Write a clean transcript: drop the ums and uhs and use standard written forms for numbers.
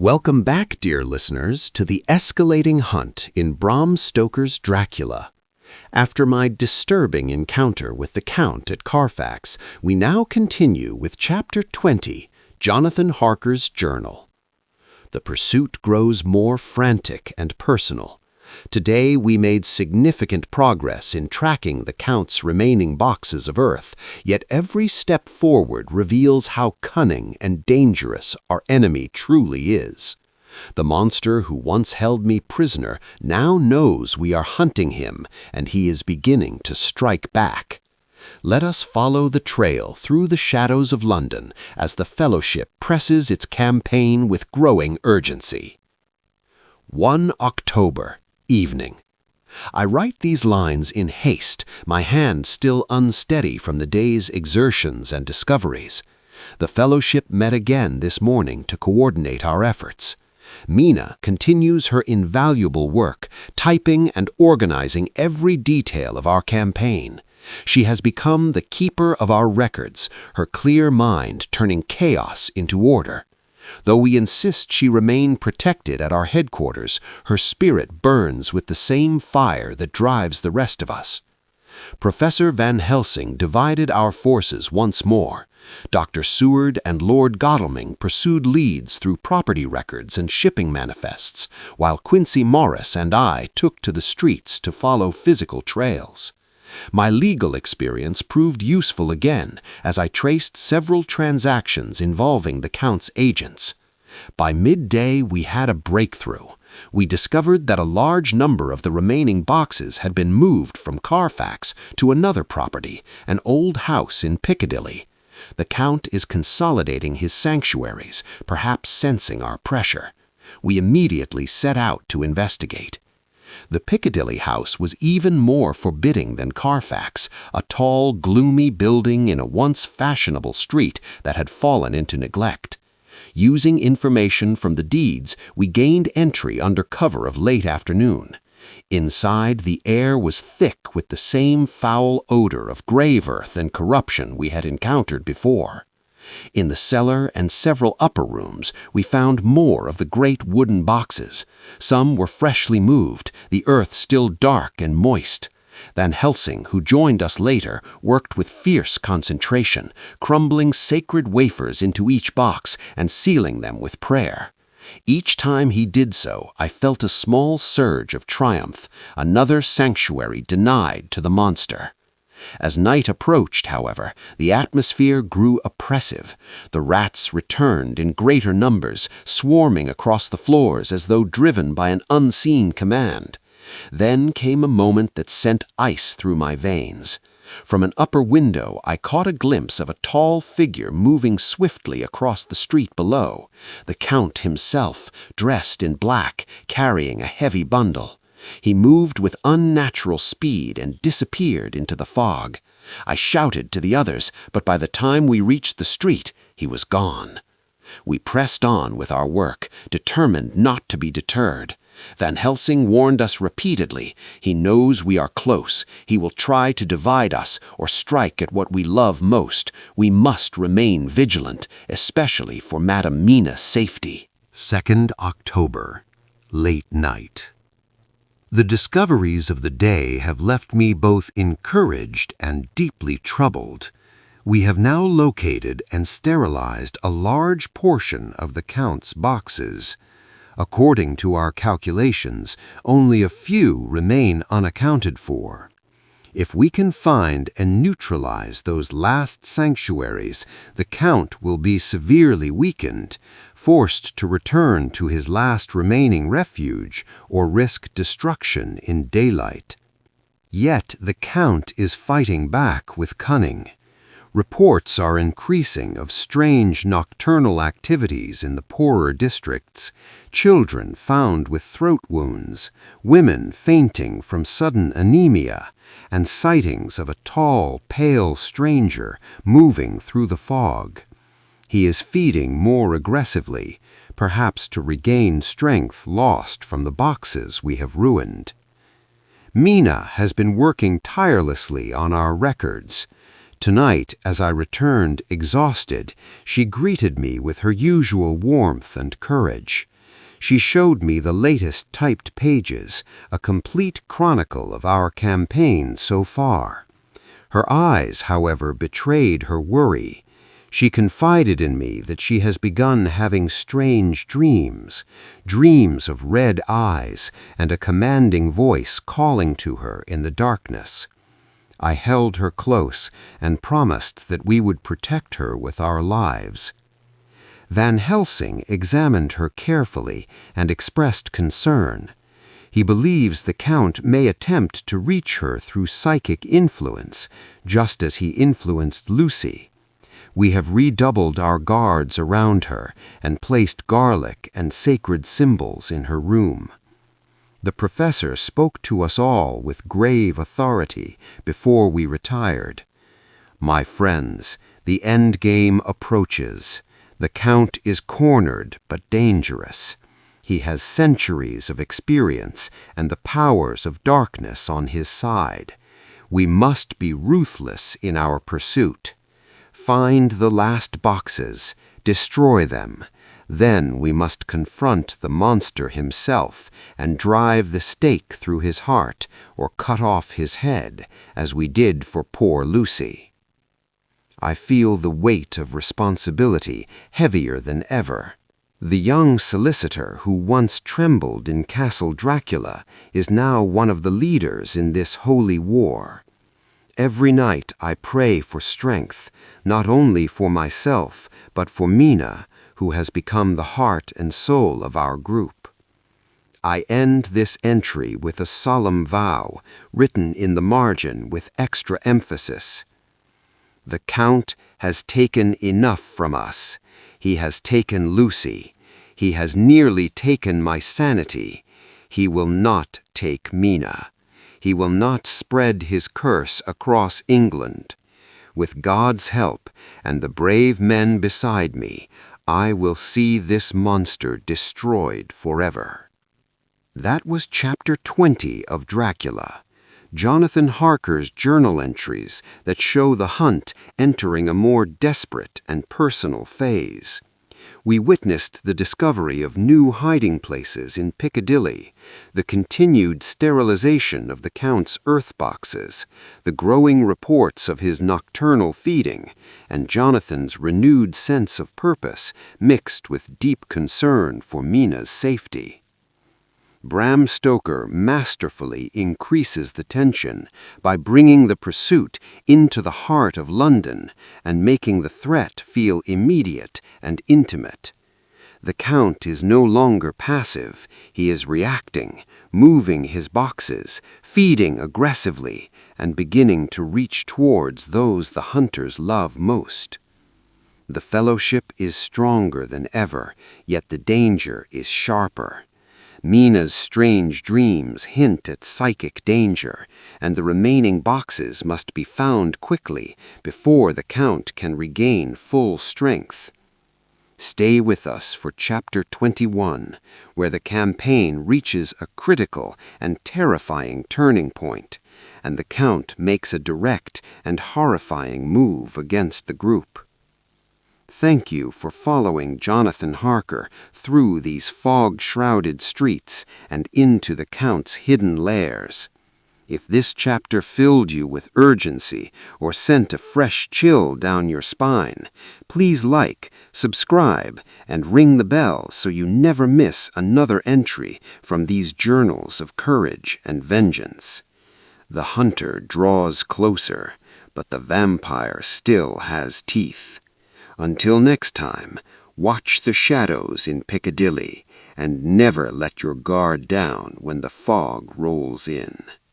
Welcome back, dear listeners, to the escalating hunt in Bram Stoker's Dracula. After my disturbing encounter with the Count at Carfax, we now continue with Chapter 20, Jonathan Harker's Journal. The pursuit grows more frantic and personal. Today we made significant progress in tracking the Count's remaining boxes of earth, yet every step forward reveals how cunning and dangerous our enemy truly is. The monster who once held me prisoner now knows we are hunting him, and he is beginning to strike back. Let us follow the trail through the shadows of London as the Fellowship presses its campaign with growing urgency. 1 October. Evening. I write these lines in haste, my hand still unsteady from the day's exertions and discoveries. The Fellowship met again this morning to coordinate our efforts. Mina continues her invaluable work, typing and organizing every detail of our campaign. She has become the keeper of our records, her clear mind turning chaos into order. Though we insist she remain protected at our headquarters, her spirit burns with the same fire that drives the rest of us. Professor Van Helsing divided our forces once more. Dr. Seward and Lord Godalming pursued leads through property records and shipping manifests, while Quincy Morris and I took to the streets to follow physical trails. My legal experience proved useful again as I traced several transactions involving the Count's agents. By midday, we had a breakthrough. We discovered that a large number of the remaining boxes had been moved from Carfax to another property, an old house in Piccadilly. The Count is consolidating his sanctuaries, perhaps sensing our pressure. We immediately set out to investigate. The Piccadilly house was even more forbidding than Carfax, a tall, gloomy building in a once fashionable street that had fallen into neglect. Using information from the deeds, we gained entry under cover of late afternoon. Inside, the air was thick with the same foul odor of grave earth and corruption we had encountered before. In the cellar and several upper rooms, we found more of the great wooden boxes. Some were freshly moved, the earth still dark and moist. Van Helsing, who joined us later, worked with fierce concentration, crumbling sacred wafers into each box and sealing them with prayer. Each time he did so, I felt a small surge of triumph, another sanctuary denied to the monster. As night approached, however, the atmosphere grew oppressive. The rats returned in greater numbers, swarming across the floors as though driven by an unseen command. Then came a moment that sent ice through my veins. From an upper window, I caught a glimpse of a tall figure moving swiftly across the street below. The Count himself, dressed in black, carrying a heavy bundle. He moved with unnatural speed and disappeared into the fog. I shouted to the others, but by the time we reached the street, he was gone. We pressed on with our work, determined not to be deterred. Van Helsing warned us repeatedly. He knows we are close. He will try to divide us or strike at what we love most. We must remain vigilant, especially for Madame Mina's safety. 2nd October. Late night. The discoveries of the day have left me both encouraged and deeply troubled. We have now located and sterilized a large portion of the Count's boxes. According to our calculations, only a few remain unaccounted for. If we can find and neutralize those last sanctuaries, the Count will be severely weakened, forced to return to his last remaining refuge or risk destruction in daylight. Yet the Count is fighting back with cunning. Reports are increasing of strange nocturnal activities in the poorer districts, children found with throat wounds, women fainting from sudden anemia, and sightings of a tall, pale stranger moving through the fog. He is feeding more aggressively, perhaps to regain strength lost from the boxes we have ruined. Mina has been working tirelessly on our records. Tonight, as I returned exhausted, she greeted me with her usual warmth and courage. She showed me the latest typed pages, a complete chronicle of our campaign so far. Her eyes, however, betrayed her worry. She confided in me that she has begun having strange dreams, dreams of red eyes and a commanding voice calling to her in the darkness. I held her close and promised that we would protect her with our lives. Van Helsing examined her carefully and expressed concern. He believes the Count may attempt to reach her through psychic influence, just as he influenced Lucy. We have redoubled our guards around her and placed garlic and sacred symbols in her room. The professor spoke to us all with grave authority before we retired. My friends, the end game approaches. The Count is cornered but dangerous. He has centuries of experience and the powers of darkness on his side. We must be ruthless in our pursuit. Find the last boxes, destroy them. Then we must confront the monster himself and drive the stake through his heart or cut off his head, as we did for poor Lucy. I feel the weight of responsibility heavier than ever. The young solicitor who once trembled in Castle Dracula is now one of the leaders in this holy war. Every night I pray for strength, not only for myself, but for Mina, who has become the heart and soul of our group. I end this entry with a solemn vow, written in the margin with extra emphasis. The Count has taken enough from us. He has taken Lucy. He has nearly taken my sanity. He will not take Mina. He will not spread his curse across England. With God's help and the brave men beside me, I will see this monster destroyed forever. That was Chapter 20 of Dracula. Jonathan Harker's journal entries that show the hunt entering a more desperate and personal phase. We witnessed the discovery of new hiding places in Piccadilly, the continued sterilization of the Count's earth boxes, the growing reports of his nocturnal feeding, and Jonathan's renewed sense of purpose mixed with deep concern for Mina's safety. Bram Stoker masterfully increases the tension by bringing the pursuit into the heart of London and making the threat feel immediate and intimate. The Count is no longer passive. He is reacting, moving his boxes, feeding aggressively, and beginning to reach towards those the hunters love most. The fellowship is stronger than ever, yet the danger is sharper. Mina's strange dreams hint at psychic danger, and the remaining boxes must be found quickly before the Count can regain full strength. Stay with us for Chapter 21, where the campaign reaches a critical and terrifying turning point, and the Count makes a direct and horrifying move against the group. Thank you for following Jonathan Harker through these fog-shrouded streets and into the Count's hidden lairs. If this chapter filled you with urgency or sent a fresh chill down your spine, please like, subscribe, and ring the bell so you never miss another entry from these journals of courage and vengeance. The hunter draws closer, but the vampire still has teeth. Until next time, watch the shadows in Piccadilly and never let your guard down when the fog rolls in.